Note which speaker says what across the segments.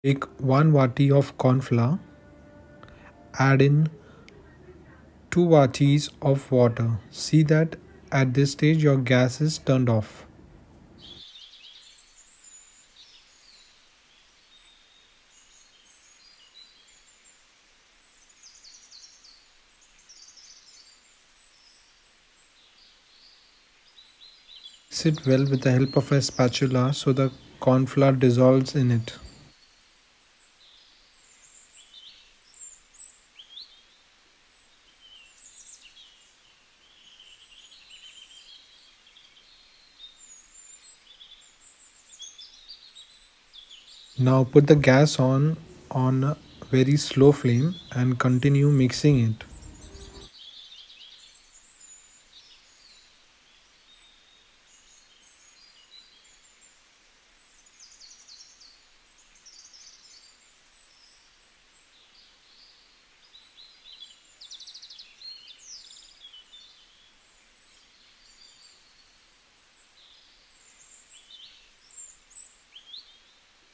Speaker 1: Take 1 vati of corn flour, add in 2 vatis of water. See that at this stage your gas is turned off. Mix it well with the help of a spatula so the corn flour dissolves in it. Now put the gas on a very slow flame and continue mixing it.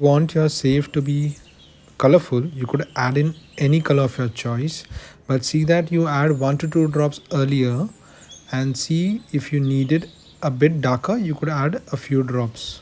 Speaker 1: Want your save to be colorful, you could add in any color of your choice, but see that you add 1 to 2 drops earlier, and see if you need it a bit darker you could add a few drops.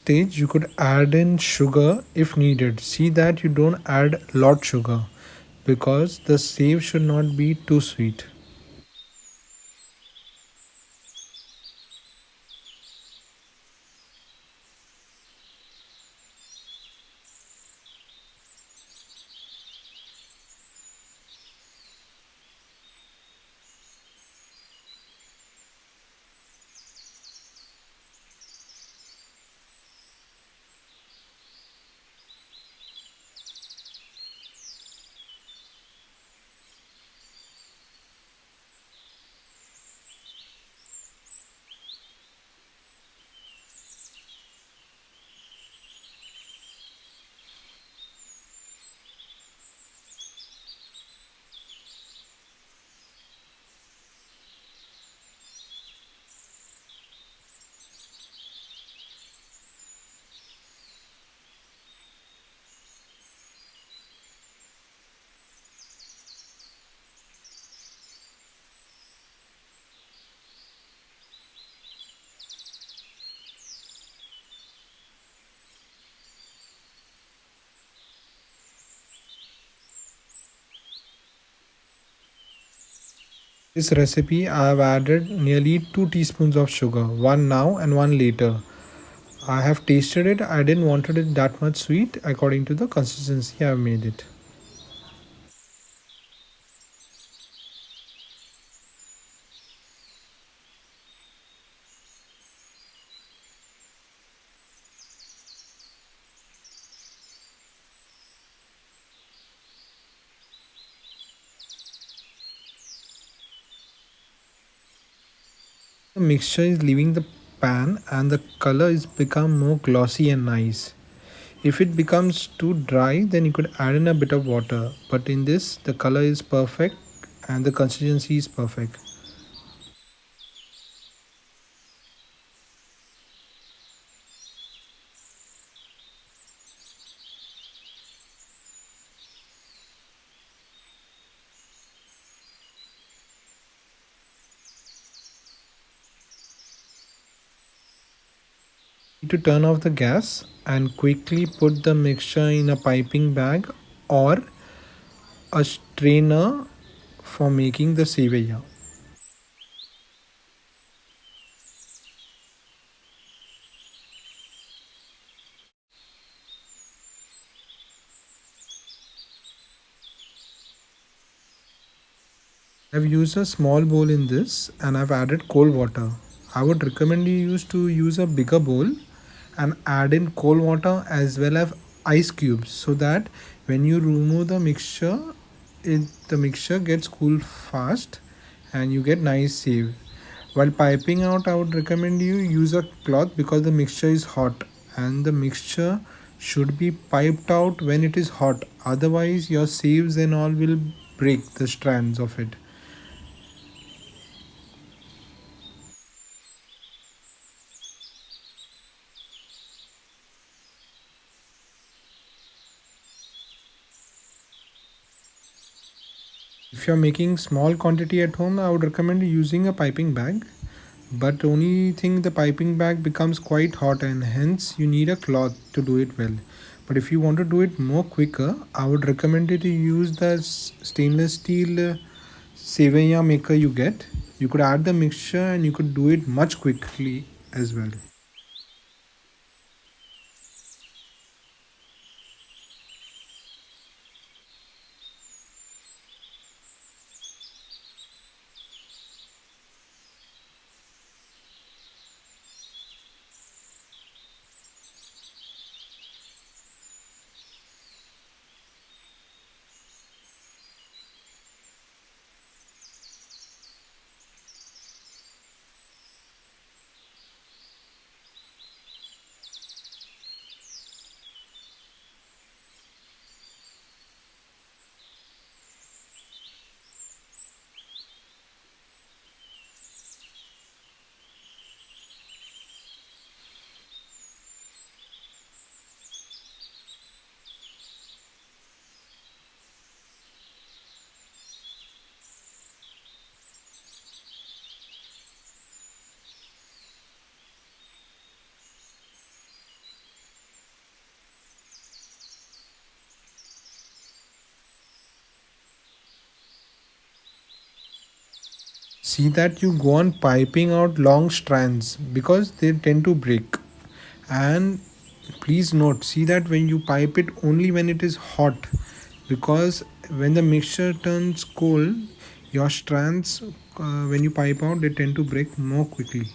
Speaker 1: Stage you could add in sugar if needed. See that you don't add lot sugar because the save should not be too sweet. This recipe I have added nearly 2 teaspoons of sugar, one now and one later. I have tasted it. I didn't wanted it that much sweet according to the consistency I have made it. The mixture is leaving the pan and the color is become more glossy and nice. If it becomes too dry, then you could add in a bit of water. But in this, the color is perfect and the consistency is perfect. To turn off the gas and quickly put the mixture in a piping bag or a strainer for making the sevaya. I've used a small bowl in this and I've added cold water. I would recommend you to use a bigger bowl and add in cold water as well as ice cubes so that when you remove the mixture, the mixture gets cooled fast and you get nice save. While piping out, I would recommend you use a cloth because the mixture is hot and the mixture should be piped out when it is hot. Otherwise, your sieves and all will break the strands of it. If you're making small quantity at home, I would recommend using a piping bag. But only thing the piping bag becomes quite hot and hence you need a cloth to do it well. But if you want to do it more quicker, I would recommend you to use the stainless steel sevaya maker you get. You could add the mixture and you could do it much quickly as well. See that you go on piping out long strands because they tend to break. And please note, see that when you pipe it only when it is hot because when the mixture turns cold, your strands, when you pipe out, they tend to break more quickly.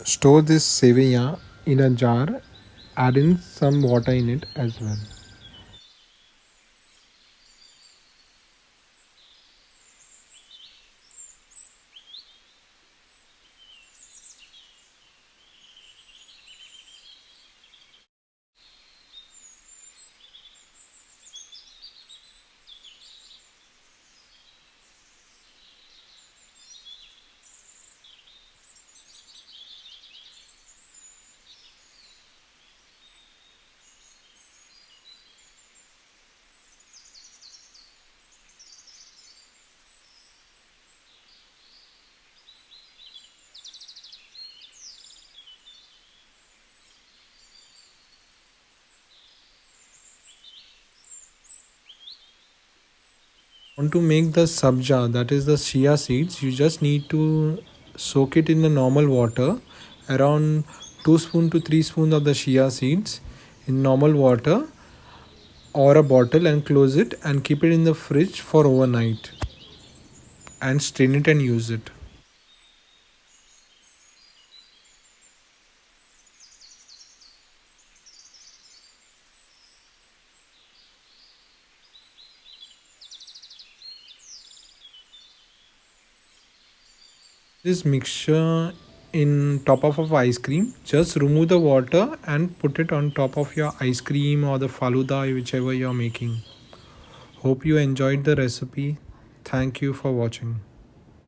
Speaker 1: Store this sevaya in a jar, add in some water in it as well. Want to make the sabja, that is the chia seeds, you just need to soak it in the normal water, around 2 spoon to 3 spoons of the chia seeds in normal water or a bottle, and close it and keep it in the fridge for overnight. and strain it and use it. This mixture in top of ice cream, just remove the water and put it on top of your ice cream or the faluda, whichever you're making. Hope you enjoyed the recipe. Thank you for watching.